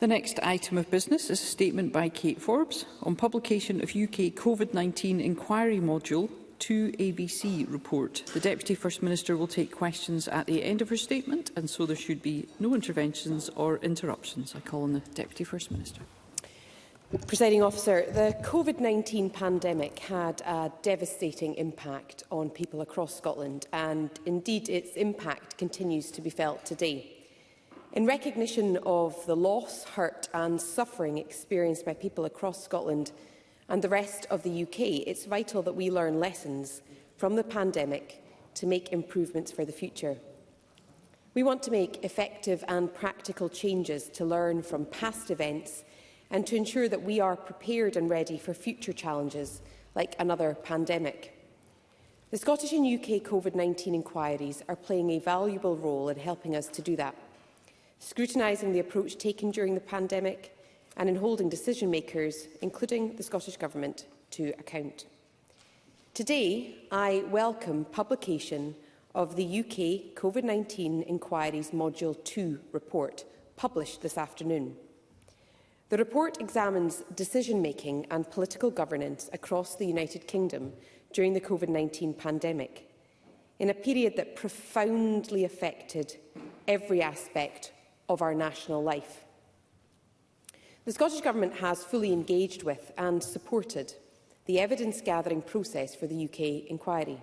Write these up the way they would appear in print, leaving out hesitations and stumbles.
The next item of business is a statement by Kate Forbes on publication of UK Covid-19 Inquiry Module 2 ABC report. The Deputy First Minister will take questions at the end of her statement, and so there should be no interventions or interruptions. I call on the Deputy First Minister. Presiding Officer, the Covid-19 pandemic had a devastating impact on people across Scotland, and indeed its impact continues to be felt today. In recognition of the loss, hurt and suffering experienced by people across Scotland and the rest of the UK, it's vital that we learn lessons from the pandemic to make improvements for the future. We want to make effective and practical changes to learn from past events and to ensure that we are prepared and ready for future challenges like another pandemic. The Scottish and UK Covid-19 inquiries are playing a valuable role in helping us to do that, scrutinising the approach taken during the pandemic and in holding decision makers, including the Scottish Government, to account. Today, I welcome publication of the UK Covid-19 Inquiries Module 2 report, published this afternoon. The report examines decision-making and political governance across the United Kingdom during the Covid-19 pandemic, in a period that profoundly affected every aspect of our national life. The Scottish Government has fully engaged with and supported the evidence-gathering process for the UK inquiry.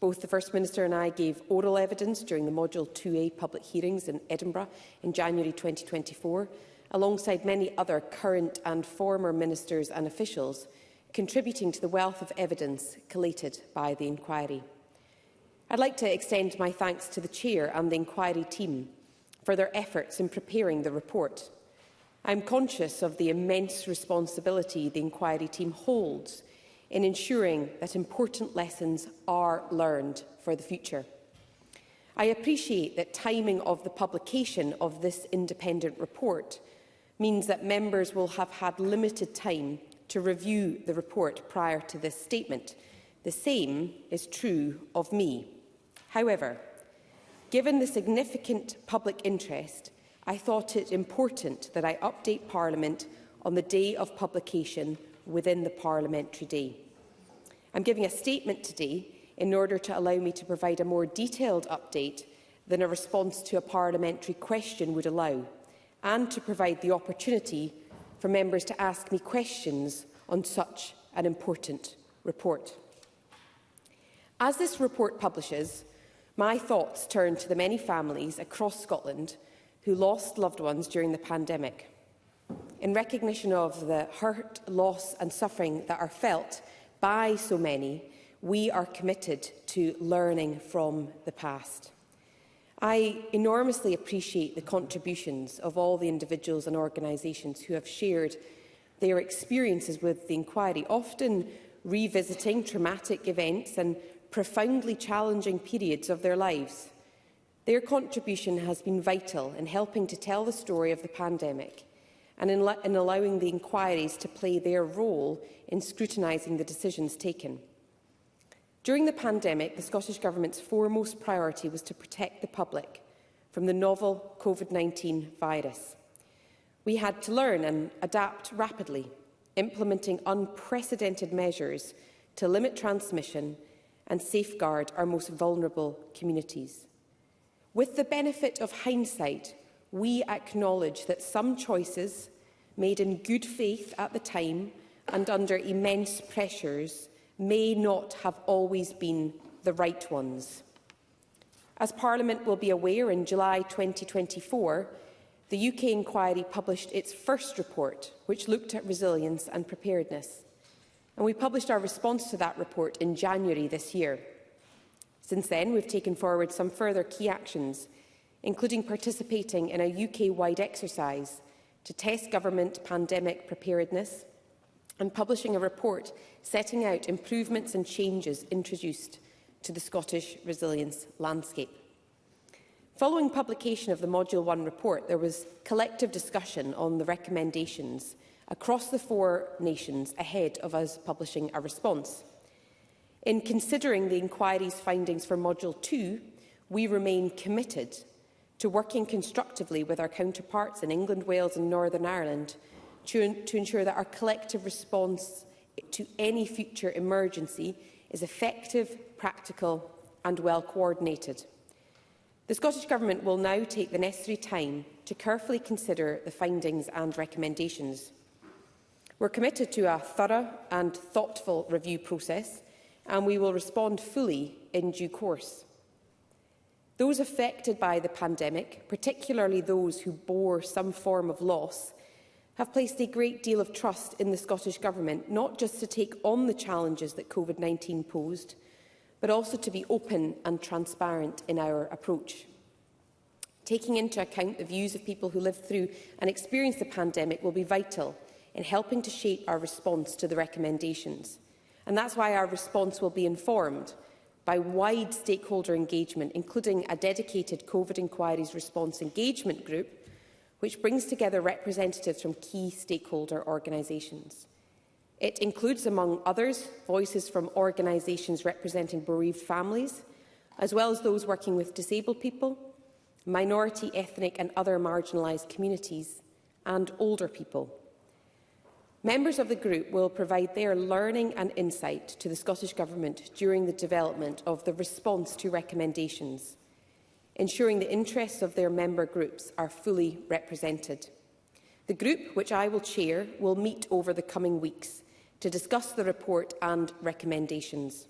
Both the First Minister and I gave oral evidence during the Module 2A public hearings in Edinburgh in January 2024, alongside many other current and former ministers and officials, contributing to the wealth of evidence collated by the inquiry. I'd like to extend my thanks to the Chair and the inquiry team for their efforts in preparing the report. I'm conscious of the immense responsibility the inquiry team holds in ensuring that important lessons are learned for the future. I appreciate that timing of the publication of this independent report means that members will have had limited time to review the report prior to this statement. The same is true of me. However, given the significant public interest, I thought it important that I update Parliament on the day of publication within the parliamentary day. I'm giving a statement today in order to allow me to provide a more detailed update than a response to a parliamentary question would allow, and to provide the opportunity for members to ask me questions on such an important report. As this report publishes, my thoughts turn to the many families across Scotland who lost loved ones during the pandemic. In recognition of the hurt, loss and suffering that are felt by so many, we are committed to learning from the past. I enormously appreciate the contributions of all the individuals and organisations who have shared their experiences with the inquiry, often revisiting traumatic events and profoundly challenging periods of their lives. Their contribution has been vital in helping to tell the story of the pandemic and in allowing the inquiries to play their role in scrutinising the decisions taken. During the pandemic, the Scottish Government's foremost priority was to protect the public from the novel Covid-19 virus. We had to learn and adapt rapidly, implementing unprecedented measures to limit transmission and safeguard our most vulnerable communities. With the benefit of hindsight, we acknowledge that some choices made in good faith at the time and under immense pressures may not have always been the right ones. As Parliament will be aware, in July 2024, the UK inquiry published its first report, which looked at resilience and preparedness. And we published our response to that report in January this year. Since then, we've taken forward some further key actions, including participating in a UK-wide exercise to test government pandemic preparedness and publishing a report setting out improvements and changes introduced to the Scottish resilience landscape. Following publication of the Module 1 report, there was collective discussion on the recommendations across the 4 nations ahead of us publishing a response. In considering the inquiry's findings for Module 2, we remain committed to working constructively with our counterparts in England, Wales and Northern Ireland to ensure that our collective response to any future emergency is effective, practical and well coordinated. The Scottish Government will now take the necessary time to carefully consider the findings and recommendations. We're committed to a thorough and thoughtful review process, and we will respond fully in due course. Those affected by the pandemic, particularly those who bore some form of loss, have placed a great deal of trust in the Scottish Government, not just to take on the challenges that Covid-19 posed, but also to be open and transparent in our approach. Taking into account the views of people who lived through and experienced the pandemic will be vital in helping to shape our response to the recommendations. And that's why our response will be informed by wide stakeholder engagement, including a dedicated Covid Inquiries Response Engagement Group, which brings together representatives from key stakeholder organisations. It includes, among others, voices from organisations representing bereaved families, as well as those working with disabled people, minority, ethnic and other marginalised communities, and older people. Members of the group will provide their learning and insight to the Scottish Government during the development of the response to recommendations, ensuring the interests of their member groups are fully represented. The group, which I will chair, will meet over the coming weeks to discuss the report and recommendations.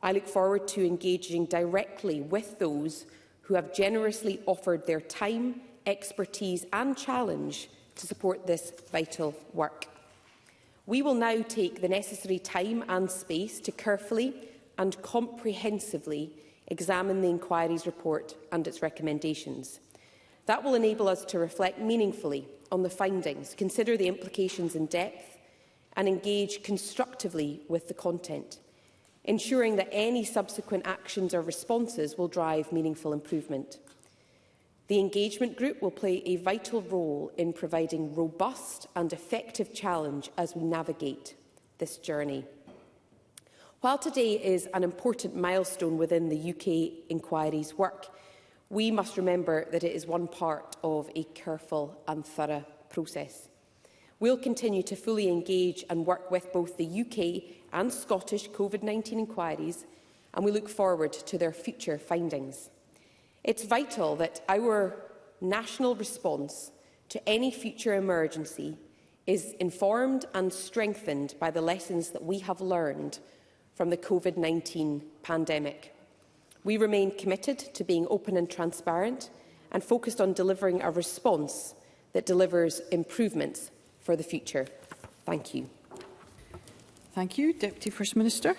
I look forward to engaging directly with those who have generously offered their time, expertise and challenge to support this vital work. We will now take the necessary time and space to carefully and comprehensively examine the inquiry's report and its recommendations. That will enable us to reflect meaningfully on the findings, consider the implications in depth and engage constructively with the content, ensuring that any subsequent actions or responses will drive meaningful improvement. The engagement group will play a vital role in providing robust and effective challenge as we navigate this journey. While today is an important milestone within the UK inquiry's work, we must remember that it is one part of a careful and thorough process. We'll continue to fully engage and work with both the UK and Scottish Covid-19 inquiries, and we look forward to their future findings. It's vital that our national response to any future emergency is informed and strengthened by the lessons that we have learned from the Covid-19 pandemic. We remain committed to being open and transparent and focused on delivering a response that delivers improvements for the future. Thank you. Thank you, Deputy First Minister.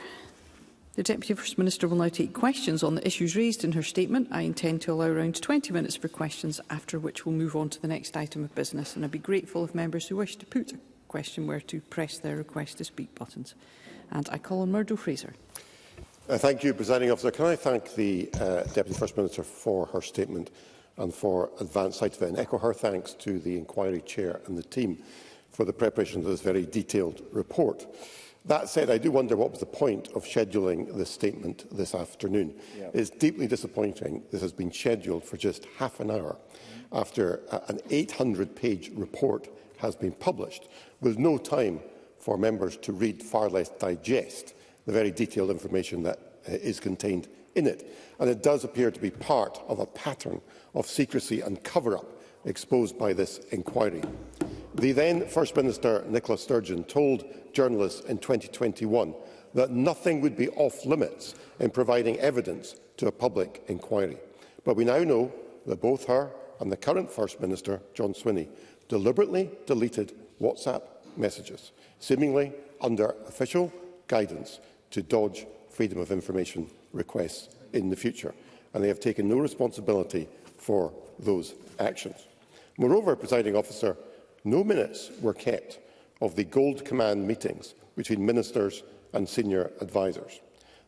The Deputy First Minister will now take questions on the issues raised in her statement. I intend to allow around 20 minutes for questions, after which we'll move on to the next item of business. And I'd be grateful if members who wish to put a question were to press their request to speak buttons. And I call on Murdo Fraser. Thank you, Presiding Officer. Can I thank the Deputy First Minister for her statement and for advance sight of it, and echo her thanks to the Inquiry Chair and the team for the preparation of this very detailed report. That said, I do wonder what was the point of scheduling this statement this afternoon. It's deeply disappointing this has been scheduled for just half an hour after an 800-page report has been published, with no time for members to read, far less digest, the very detailed information that is contained in it. And it does appear to be part of a pattern of secrecy and cover-up exposed by this inquiry. The then First Minister, Nicola Sturgeon, told journalists in 2021 that nothing would be off-limits in providing evidence to a public inquiry. But we now know that both her and the current First Minister, John Swinney, deliberately deleted WhatsApp messages, seemingly under official guidance to dodge freedom of information requests in the future. And they have taken no responsibility for those actions. Moreover, Presiding Officer, no minutes were kept of the Gold Command meetings between ministers and senior advisers.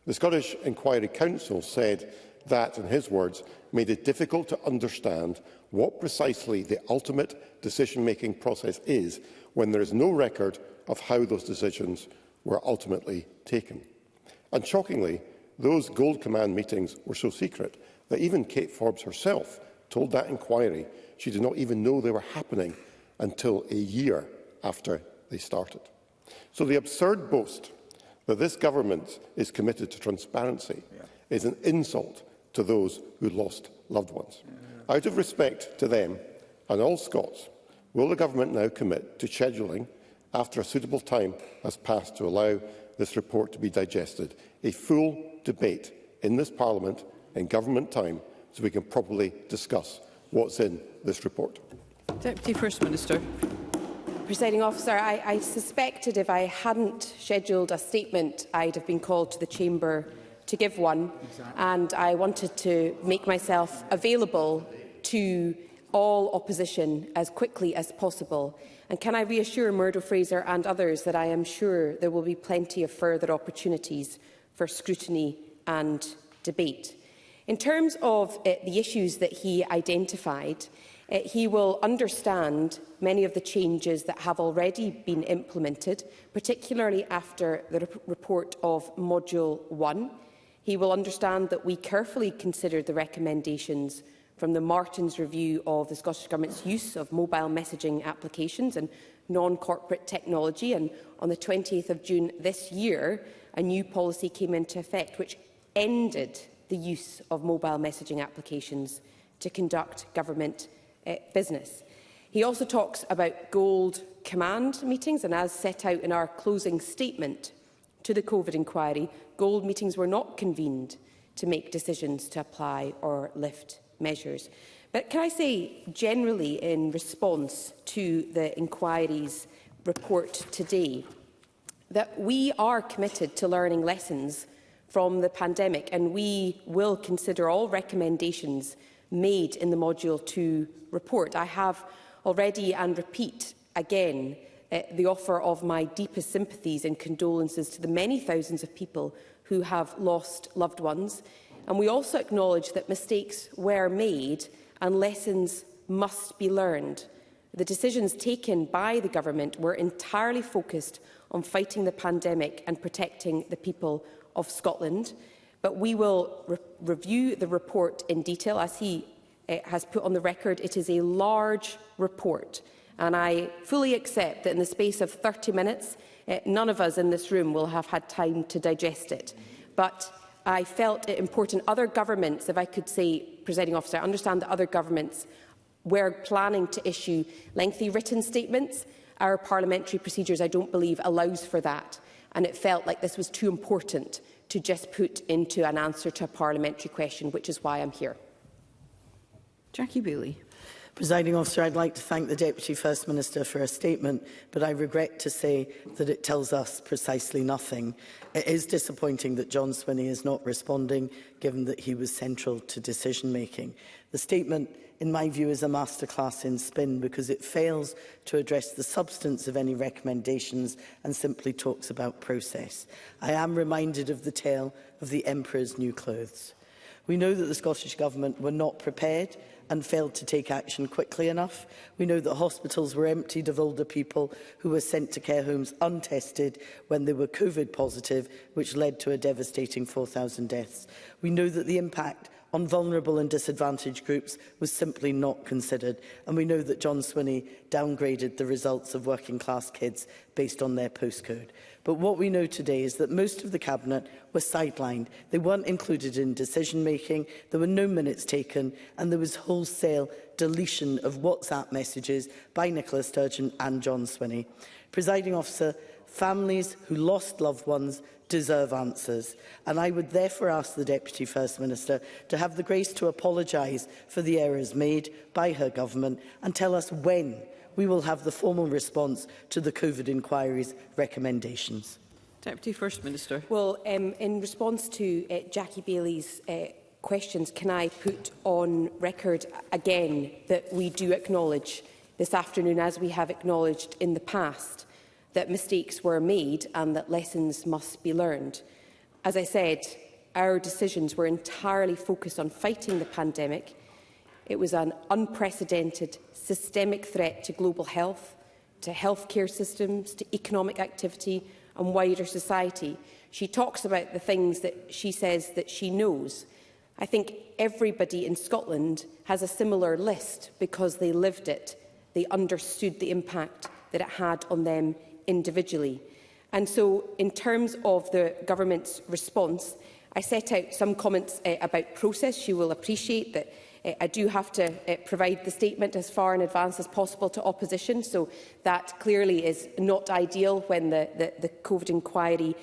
The Scottish Inquiry Council said that, in his words, made it difficult to understand what precisely the ultimate decision-making process is when there is no record of how those decisions were ultimately taken. And shockingly, those Gold Command meetings were so secret that even Kate Forbes herself told that inquiry she did not even know they were happening until a year after they started. So the absurd boast that this government is committed to transparency is an insult to those who lost loved ones. Out of respect to them and all Scots, will the government now commit to scheduling, after a suitable time has passed to allow this report to be digested, a full debate in this Parliament in government time so we can properly discuss what's in this report? Deputy First Minister. Presiding Officer, I suspected if I hadn't scheduled a statement, I'd have been called to the Chamber to give one, and I wanted to make myself available to all opposition as quickly as possible. And can I reassure Murdo Fraser and others that I am sure there will be plenty of further opportunities for scrutiny and debate. In terms of the issues that he identified, he will understand many of the changes that have already been implemented, particularly after the report of Module 1. He will understand that we carefully considered the recommendations from the Martin's review of the Scottish Government's use of mobile messaging applications and non-corporate technology. And on the 20th of June this year, a new policy came into effect which ended the use of mobile messaging applications to conduct government business. He also talks about gold command meetings, and as set out in our closing statement to the COVID inquiry, gold meetings were not convened to make decisions to apply or lift measures. But can I say generally in response to the inquiry's report today that we are committed to learning lessons from the pandemic, and we will consider all recommendations made in the Module 2 report. I have already and repeat again the offer of my deepest sympathies and condolences to the many thousands of people who have lost loved ones. And we also acknowledge that mistakes were made and lessons must be learned. The decisions taken by the government were entirely focused on fighting the pandemic and protecting the people of Scotland. But we will review the report in detail. As he has put on the record, it is a large report. And I fully accept that in the space of 30 minutes, none of us in this room will have had time to digest it. But I felt it important. Other governments, if I could say, Presiding Officer, I understand that other governments were planning to issue lengthy written statements. Our parliamentary procedures, I don't believe, allows for that. And it felt like this was too important to just put into an answer to a parliamentary question, which is why I'm here. Jackie Baillie. Presiding Officer, I'd like to thank the Deputy First Minister for her statement, but I regret to say that it tells us precisely nothing. It is disappointing that John Swinney is not responding, given that he was central to decision-making. The statement, in my view, is a masterclass in spin because it fails to address the substance of any recommendations and simply talks about process. I am reminded of the tale of the Emperor's new clothes. We know that the Scottish Government were not prepared and failed to take action quickly enough. We know that hospitals were emptied of older people who were sent to care homes untested when they were COVID positive, which led to a devastating 4,000 deaths. We know that the impact on vulnerable and disadvantaged groups was simply not considered, and we know that John Swinney downgraded the results of working-class kids based on their postcode. But what we know today is that most of the Cabinet were sidelined. They weren't included in decision-making, there were no minutes taken, and there was wholesale deletion of WhatsApp messages by Nicola Sturgeon and John Swinney. Presiding Officer, families who lost loved ones deserve answers, and I would therefore ask the Deputy First Minister to have the grace to apologise for the errors made by her government and tell us when we will have the formal response to the COVID inquiry's recommendations. Deputy First Minister. Well, in response to Jackie Baillie's questions, can I put on record again that we do acknowledge this afternoon, as we have acknowledged in the past, that mistakes were made and that lessons must be learned. As I said, our decisions were entirely focused on fighting the pandemic. It was an unprecedented systemic threat to global health, to healthcare systems, to economic activity and wider society. She talks about the things that she says that she knows, I think everybody in Scotland has a similar list because they lived it. They understood the impact that it had on them individually. And so, in terms of the government's response, I set out some comments about process. You will appreciate that I do have to provide the statement as far in advance as possible to opposition, so that clearly is not ideal when the COVID inquiry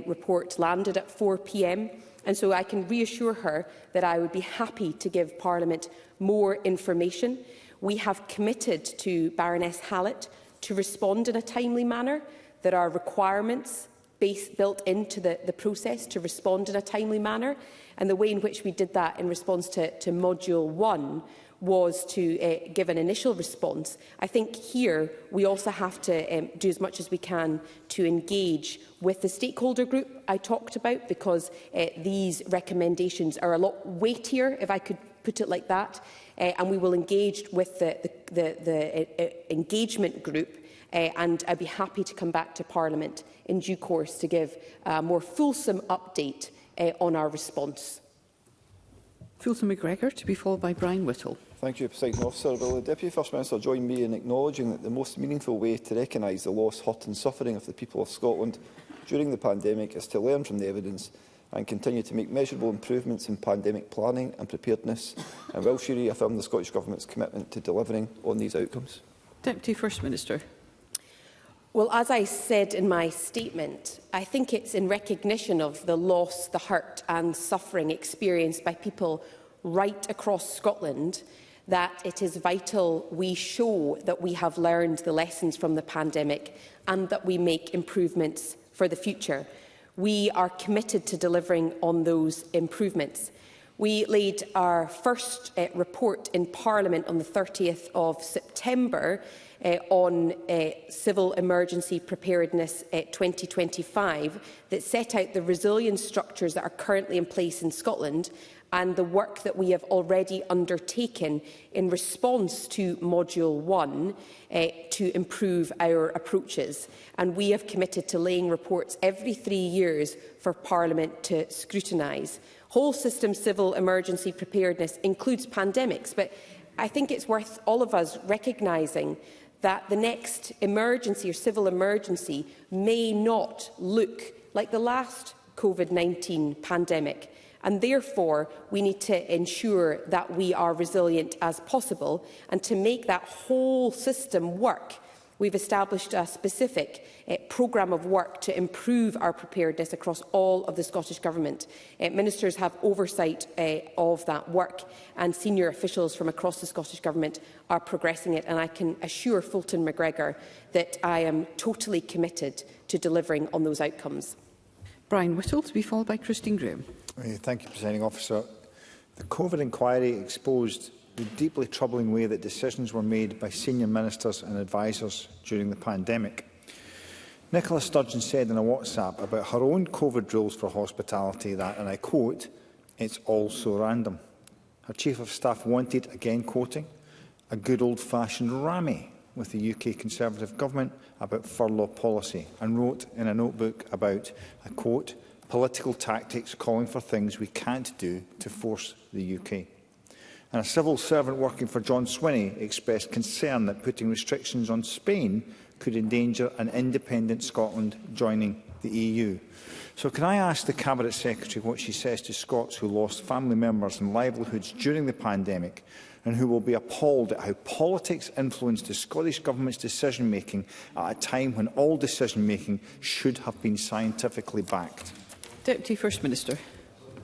report landed at 4 p.m. And so I can reassure her that I would be happy to give Parliament more information. We have committed to Baroness Hallett to respond in a timely manner. There are requirements built into the process to respond in a timely manner, and the way in which we did that in response to Module 1 was to give an initial response. I think here we also have to do as much as we can to engage with the stakeholder group I talked about, because these recommendations are a lot weightier, if I could put it like that, and we will engage with the engagement group, and I'd be happy to come back to Parliament in due course to give a more fulsome update on our response. Fulton McGregor, to be followed by Brian Whittle. Thank you, Presiding Officer. Will the Deputy First Minister join me in acknowledging that the most meaningful way to recognise the loss, hurt and suffering of the people of Scotland during the pandemic is to learn from the evidence and continue to make measurable improvements in pandemic planning and preparedness? And will she reaffirm the Scottish Government's commitment to delivering on these outcomes? Deputy First Minister. Well, as I said in my statement, I think it's in recognition of the loss, the hurt and suffering experienced by people right across Scotland that it is vital we show that we have learned the lessons from the pandemic and that we make improvements for the future. We are committed to delivering on those improvements. We laid our first report in Parliament on the 30th of September on Civil Emergency Preparedness 2025 that set out the resilience structures that are currently in place in Scotland and the work that we have already undertaken in response to Module 1 to improve our approaches. And we have committed to laying reports every 3 years for Parliament to scrutinise. Whole system civil emergency preparedness includes pandemics, but I think it's worth all of us recognising that the next emergency or civil emergency may not look like the last COVID-19 pandemic. And therefore, we need to ensure that we are resilient as possible. And to make that whole system work, we've established a specific programme of work to improve our preparedness across all of the Scottish Government. Ministers have oversight of that work, and senior officials from across the Scottish Government are progressing it. And I can assure Fulton McGregor that I am totally committed to delivering on those outcomes. Brian Whittle, to be followed by Christine Graham. Thank you, Presiding Officer. The COVID inquiry exposed the deeply troubling way that decisions were made by senior ministers and advisers during the pandemic. Nicola Sturgeon said in a WhatsApp about her own COVID rules for hospitality that, and I quote, "It's all so random." Her Chief of Staff wanted, again quoting, a good old-fashioned rammy with the UK Conservative Government about furlough policy, and wrote in a notebook about, I quote, political tactics calling for things we can't do to force the UK. And a civil servant working for John Swinney expressed concern that putting restrictions on Spain could endanger an independent Scotland joining the EU. So can I ask the Cabinet Secretary what she says to Scots who lost family members and livelihoods during the pandemic, and who will be appalled at how politics influenced the Scottish Government's decision-making at a time when all decision-making should have been scientifically backed? Deputy First Minister.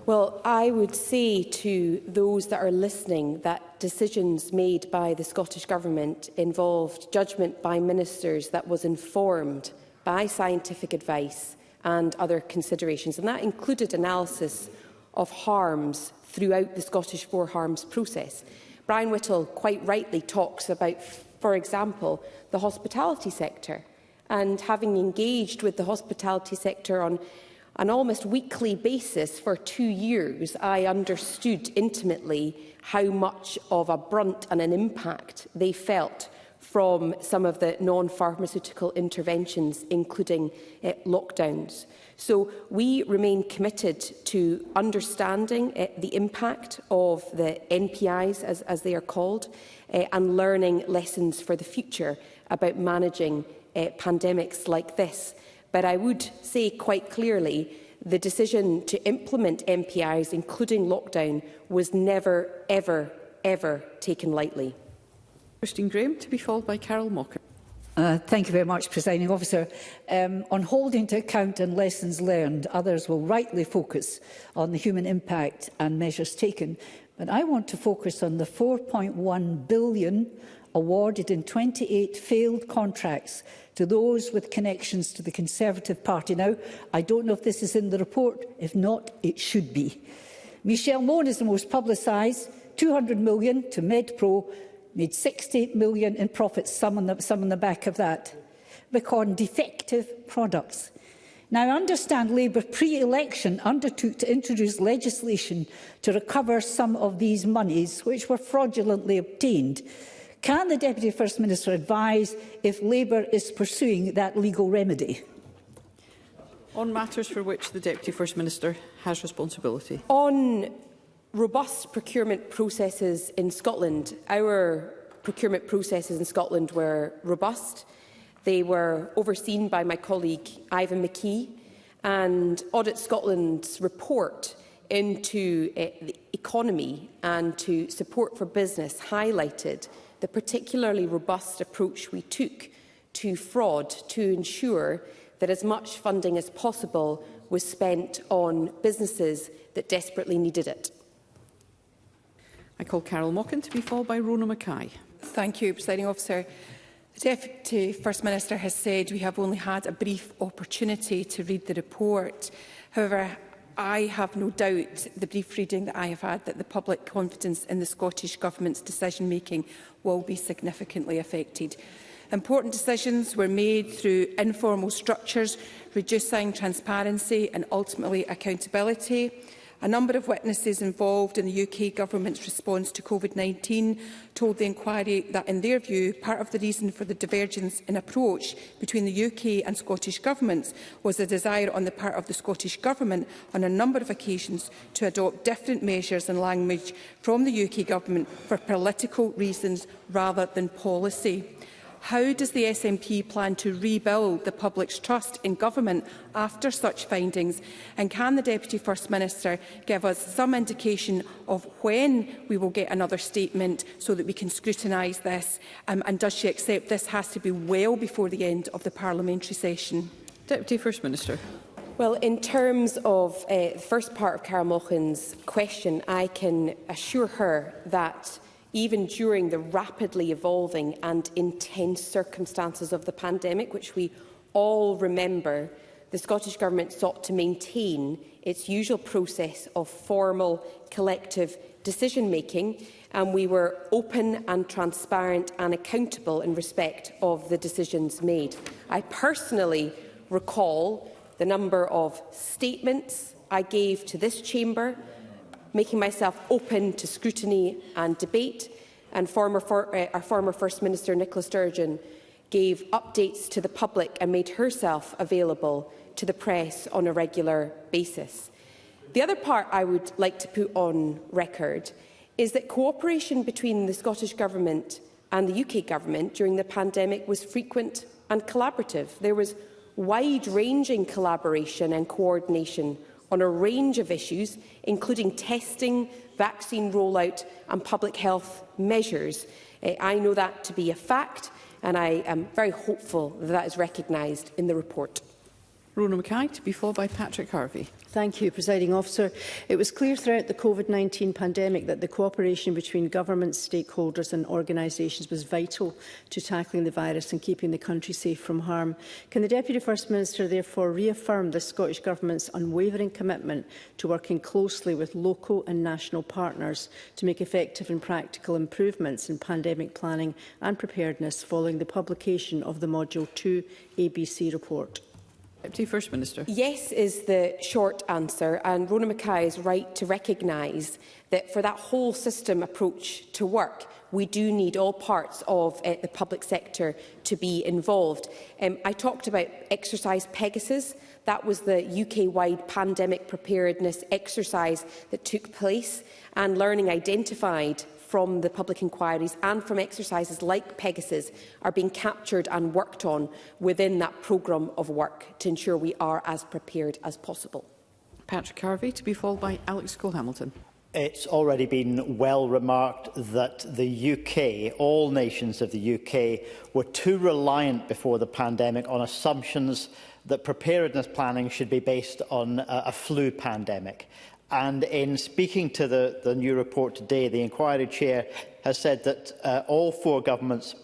Well, I would say to those that are listening that decisions made by the Scottish Government involved judgment by ministers that was informed by scientific advice and other considerations, and that included analysis of harms throughout the Scottish For Harms process. Brian Whittle quite rightly talks about, for example, the hospitality sector, and having engaged with the hospitality sector on an almost weekly basis for 2 years, I understood intimately how much of a brunt and an impact they felt from some of the non-pharmaceutical interventions, including lockdowns. So we remain committed to understanding the impact of the NPIs, as they are called, and learning lessons for the future about managing pandemics like this. But I would say quite clearly the decision to implement NPIs, including lockdown, was never, ever, ever taken lightly. Christine Graham, to be followed by Carol Mocker. Thank you very much, Presiding Officer. On holding to account and lessons learned, others will rightly focus on the human impact and measures taken. But I want to focus on the £4.1 billion awarded in 28 failed contracts to those with connections to the Conservative Party. Now, I don't know if this is in the report. If not, it should be. Michelle Mone is the most publicised. £200 million to MedPro, made £60 million in profits, some on the back of that, because defective products. Now, I understand Labour pre-election undertook to introduce legislation to recover some of these monies which were fraudulently obtained. Can the Deputy First Minister advise if Labour is pursuing that legal remedy? On matters for which the Deputy First Minister has responsibility. On robust procurement processes in Scotland, our procurement processes in Scotland were robust. They were overseen by my colleague Ivan McKee, and Audit Scotland's report into the economy and to support for business highlighted the particularly robust approach we took to fraud to ensure that as much funding as possible was spent on businesses that desperately needed it. I call Carol Mockin to be followed by Rona Mackay. Thank you, Presiding Officer. The Deputy First Minister has said we have only had a brief opportunity to read the report. However, I have no doubt, the brief reading that I have had, that the public confidence in the Scottish Government's decision-making will be significantly affected. Important decisions were made through informal structures, reducing transparency and ultimately accountability. A number of witnesses involved in the UK Government's response to Covid-19 told the inquiry that, in their view, part of the reason for the divergence in approach between the UK and Scottish Governments was a desire on the part of the Scottish Government on a number of occasions to adopt different measures and language from the UK Government for political reasons rather than policy. How does the SNP plan to rebuild the public's trust in government after such findings? And can the Deputy First Minister give us some indication of when we will get another statement so that we can scrutinise this? And does she accept this has to be well before the end of the parliamentary session? Deputy First Minister. Well, in terms of the first part of Carol Mochan's question, I can assure her that even during the rapidly evolving and intense circumstances of the pandemic, which we all remember, the Scottish Government sought to maintain its usual process of formal collective decision-making, and we were open and transparent and accountable in respect of the decisions made. I personally recall the number of statements I gave to this chamber, making myself open to scrutiny and debate, and our former First Minister Nicola Sturgeon gave updates to the public and made herself available to the press on a regular basis. The other part I would like to put on record is that cooperation between the Scottish Government and the UK Government during the pandemic was frequent and collaborative. There was wide-ranging collaboration and coordination on a range of issues, including testing, vaccine rollout and public health measures. I know that to be a fact, and I am very hopeful that that is recognised in the report. Rona Mackay, to be followed by Patrick Harvey. Thank you, Presiding Officer. It was clear throughout the Covid-19 pandemic that the cooperation between governments, stakeholders and organisations was vital to tackling the virus and keeping the country safe from harm. Can the Deputy First Minister therefore reaffirm the Scottish Government's unwavering commitment to working closely with local and national partners to make effective and practical improvements in pandemic planning and preparedness following the publication of the Module 2 ABC report? Deputy First Minister. Yes is the short answer, and Rona Mackay is right to recognise that for that whole system approach to work, we do need all parts of the public sector to be involved. I talked about Exercise Pegasus. That was the UK-wide pandemic preparedness exercise that took place, and learning identified from the public inquiries and from exercises like Pegasus are being captured and worked on within that programme of work to ensure we are as prepared as possible. Patrick Harvey, to be followed by Alex Cole-Hamilton. It's already been well remarked that the UK, all nations of the UK, were too reliant before the pandemic on assumptions that preparedness planning should be based on a flu pandemic. And in speaking to the new report today, the inquiry chair has said that all 4 governments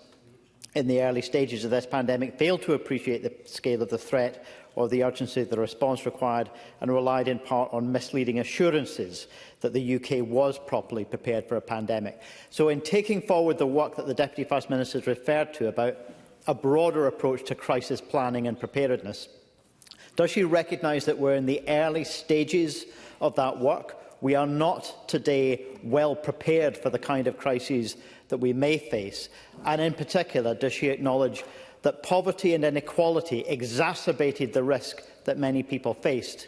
in the early stages of this pandemic failed to appreciate the scale of the threat or the urgency of the response required, and relied in part on misleading assurances that the UK was properly prepared for a pandemic. So in taking forward the work that the Deputy First Minister has referred to about a broader approach to crisis planning and preparedness, does she recognise that we're in the early stages of that work? We are not today well prepared for the kind of crises that we may face? And in particular, does she acknowledge that poverty and inequality exacerbated the risk that many people faced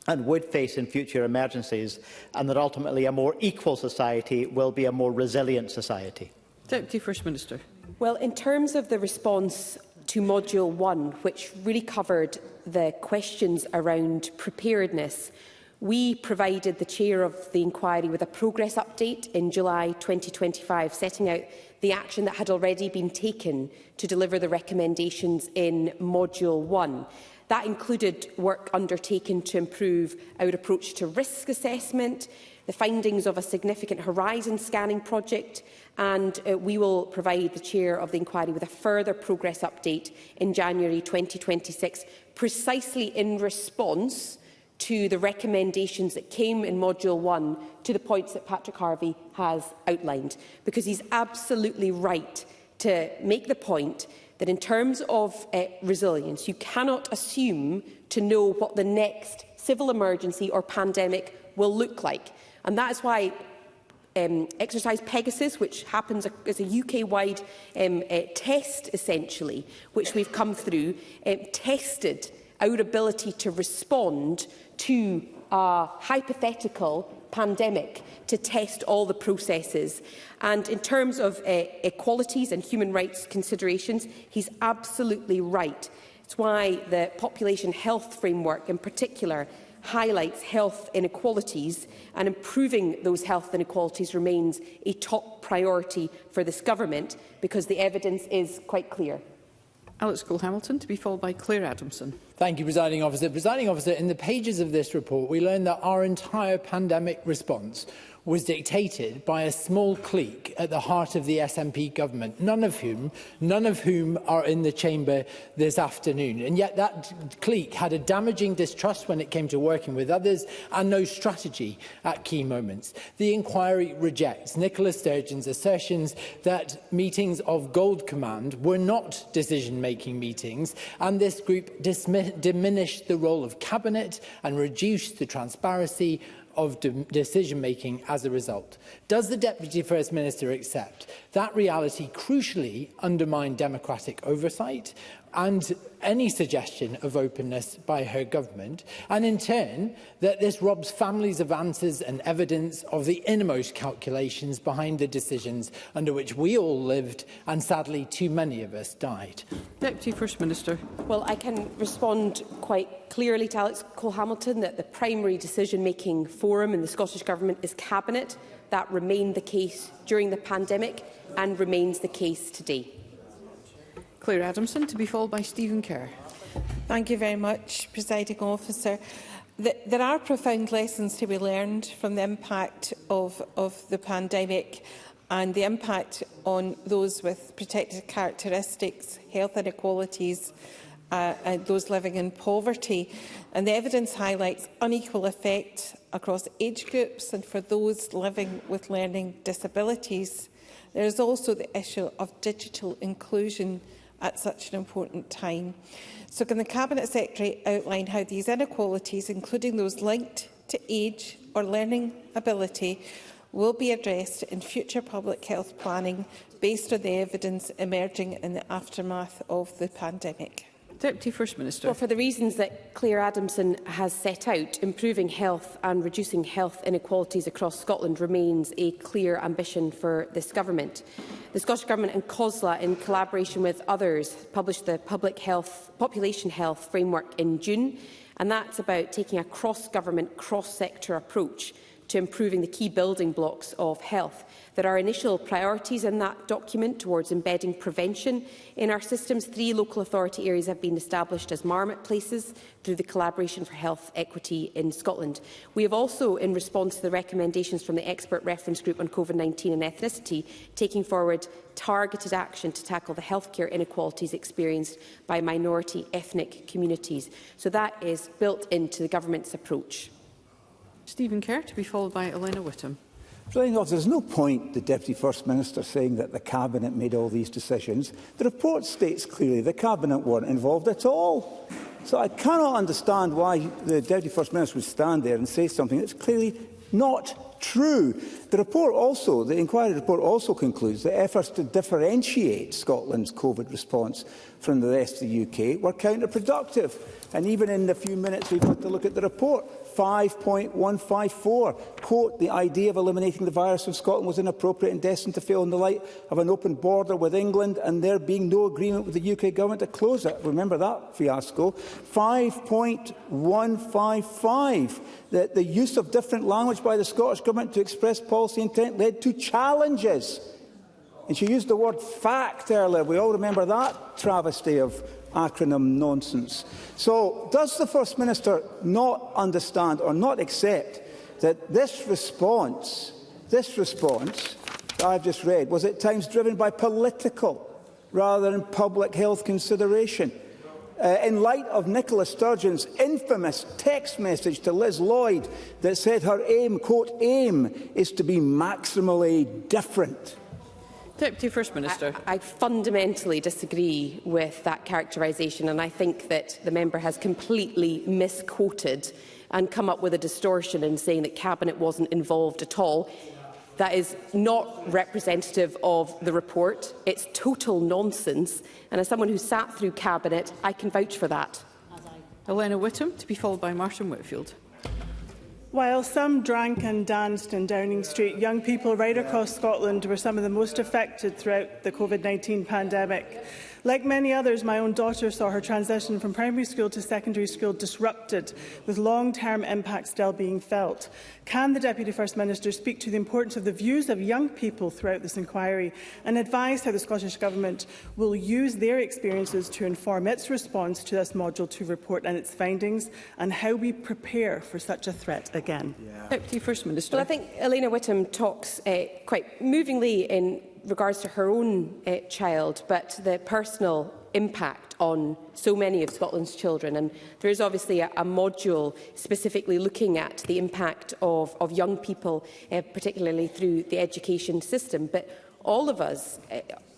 and would face in future emergencies, and that ultimately a more equal society will be a more resilient society? Deputy First Minister. Well, in terms of the response to Module 1, which really covered the questions around preparedness, we provided the chair of the inquiry with a progress update in July 2025, setting out the action that had already been taken to deliver the recommendations in Module 1. That included work undertaken to improve our approach to risk assessment, the findings of a significant horizon scanning project, and we will provide the chair of the inquiry with a further progress update in January 2026, precisely in response to the recommendations that came in Module 1 to the points that Patrick Harvey has outlined, because he's absolutely right to make the point that in terms of resilience, you cannot assume to know what the next civil emergency or pandemic will look like. And that is why Exercise Pegasus, which happens as a UK-wide test, essentially, which we've come through, tested our ability to respond to a hypothetical pandemic, to test all the processes. And in terms of equalities and human rights considerations, he's absolutely right. It's why the Population Health Framework in particular highlights health inequalities, and improving those health inequalities remains a top priority for this government, because the evidence is quite clear. Alex Cole-Hamilton, to be followed by Claire Adamson. Thank you, Presiding Officer. Presiding Officer, in the pages of this report, we learned that our entire pandemic response was dictated by a small clique at the heart of the SNP government, none of whom are in the chamber this afternoon. And yet that clique had a damaging distrust when it came to working with others, and no strategy at key moments. The inquiry rejects Nicola Sturgeon's assertions that meetings of Gold Command were not decision-making meetings, and this group diminished the role of Cabinet and reduced the transparency of decision-making as a result. Does the Deputy First Minister accept that reality crucially undermined democratic oversight and any suggestion of openness by her government, and in turn that this robs families of answers and evidence of the innermost calculations behind the decisions under which we all lived and sadly too many of us died? Deputy First Minister. Well, I can respond quite clearly to Alex Cole-Hamilton that the primary decision-making forum in the Scottish Government is Cabinet. That remained the case during the pandemic and remains the case today. Claire Adamson, to be followed by Stephen Kerr. Thank you very much, Presiding Officer. There are profound lessons to be learned from the impact of the pandemic and the impact on those with protected characteristics, health inequalities, and those living in poverty. And the evidence highlights unequal effect across age groups and for those living with learning disabilities. There is also the issue of digital inclusion at such an important time. So can the Cabinet Secretary outline how these inequalities, including those linked to age or learning ability, will be addressed in future public health planning based on the evidence emerging in the aftermath of the pandemic? Deputy First Minister. Well, for the reasons that Claire Adamson has set out, improving health and reducing health inequalities across Scotland remains a clear ambition for this Government. The Scottish Government and COSLA, in collaboration with others, published the Population Health Framework in June, and that's about taking a cross-government, cross-sector approach to improving the key building blocks of health. There are initial priorities in that document towards embedding prevention in our systems. 3 local authority areas have been established as marmot places through the Collaboration for Health Equity in Scotland. We have also, in response to the recommendations from the Expert Reference Group on COVID-19 and ethnicity, taken forward targeted action to tackle the healthcare inequalities experienced by minority ethnic communities. So that is built into the Government's approach. Stephen Kerr, to be followed by Elena Whittam. There's no point the Deputy First Minister saying that the Cabinet made all these decisions. The report states clearly the Cabinet weren't involved at all. So I cannot understand why the Deputy First Minister would stand there and say something that's clearly not true. The inquiry report also concludes that efforts to differentiate Scotland's COVID response from the rest of the UK were counterproductive. And even in the few minutes we've had to look at the report, 5.154, quote, the idea of eliminating the virus from Scotland was inappropriate and destined to fail in the light of an open border with England and there being no agreement with the UK Government to close it. Remember that fiasco. 5.155, that the use of different language by the Scottish Government to express policy intent led to challenges. And she used the word fact earlier. We all remember that travesty of acronym nonsense. So, does the First Minister not understand or not accept that this response that I've just read was at times driven by political rather than public health consideration? In light of Nicola Sturgeon's infamous text message to Liz Lloyd that said her aim, quote, aim is to be maximally different. Deputy First Minister. I fundamentally disagree with that characterisation, and I think that the member has completely misquoted and come up with a distortion in saying that Cabinet wasn't involved at all. That is not representative of the report. It's total nonsense, and as someone who sat through Cabinet, I can vouch for that. Elena Whittam, to be followed by Martin Whitfield. While some drank and danced in Downing Street, young people right across Scotland were some of the most affected throughout the COVID-19 pandemic. Like many others, my own daughter saw her transition from primary school to secondary school disrupted, with long-term impacts still being felt. Can the Deputy First Minister speak to the importance of the views of young people throughout this inquiry and advise how the Scottish Government will use their experiences to inform its response to this Module 2 report and its findings, and how we prepare for such a threat again? Deputy First Minister. Well, I think Elena Whittam talks quite movingly in regards to her own child, but the personal impact on so many of Scotland's children. And there is obviously a module specifically looking at the impact of young people, particularly through the education system. But all of us,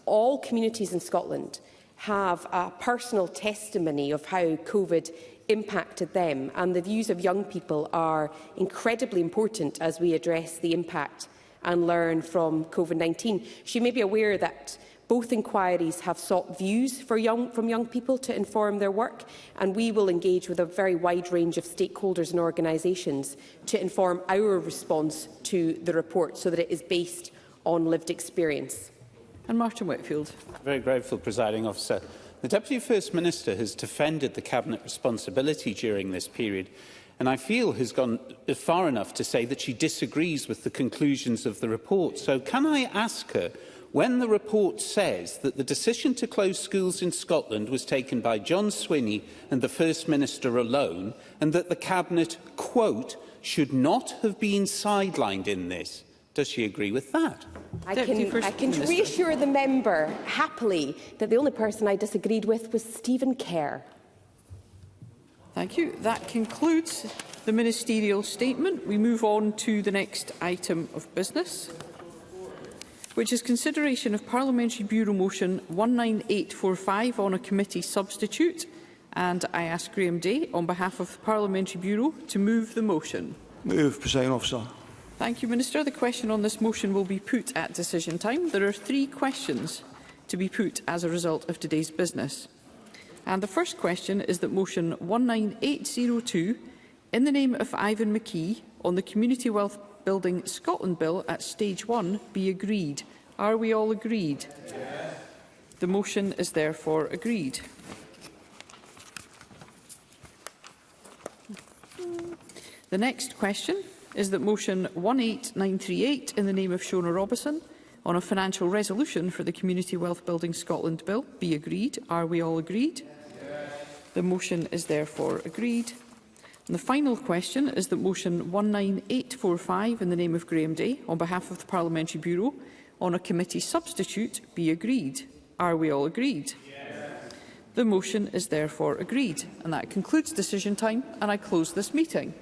all communities in Scotland, have a personal testimony of how COVID impacted them, and the views of young people are incredibly important as we address the impact and learn from COVID-19. She may be aware that both inquiries have sought views from young people to inform their work, and we will engage with a very wide range of stakeholders and organisations to inform our response to the report so that it is based on lived experience. And Martin Whitfield. Very grateful, Presiding Officer. The Deputy First Minister has defended the Cabinet responsibility during this period, and I feel has gone far enough to say that she disagrees with the conclusions of the report. So can I ask her, when the report says that the decision to close schools in Scotland was taken by John Swinney and the First Minister alone, and that the Cabinet, quote, should not have been sidelined in this, does she agree with that? I can reassure the member happily that the only person I disagreed with was Stephen Kerr. Thank you. That concludes the ministerial statement. We move on to the next item of business, which is consideration of Parliamentary Bureau Motion 19845 on a committee substitute. And I ask Graham Day, on behalf of the Parliamentary Bureau, to move the motion. Move, Presiding Officer. Thank you, Minister. The question on this motion will be put at decision time. There are 3 questions to be put as a result of today's business. And the first question is that motion 19802, in the name of Ivan McKee, on the Community Wealth Building Scotland Bill at stage 1, be agreed. Are we all agreed? Yes. The motion is therefore agreed. The next question is that motion 18938, in the name of Shona Robertson, on a financial resolution for the Community Wealth Building Scotland Bill, be agreed. Are we all agreed? Yes. The motion is therefore agreed. And the final question is that motion 19845, in the name of Graham Day, on behalf of the Parliamentary Bureau, on a committee substitute, be agreed. Are we all agreed? Yes. The motion is therefore agreed. And that concludes decision time, and I close this meeting.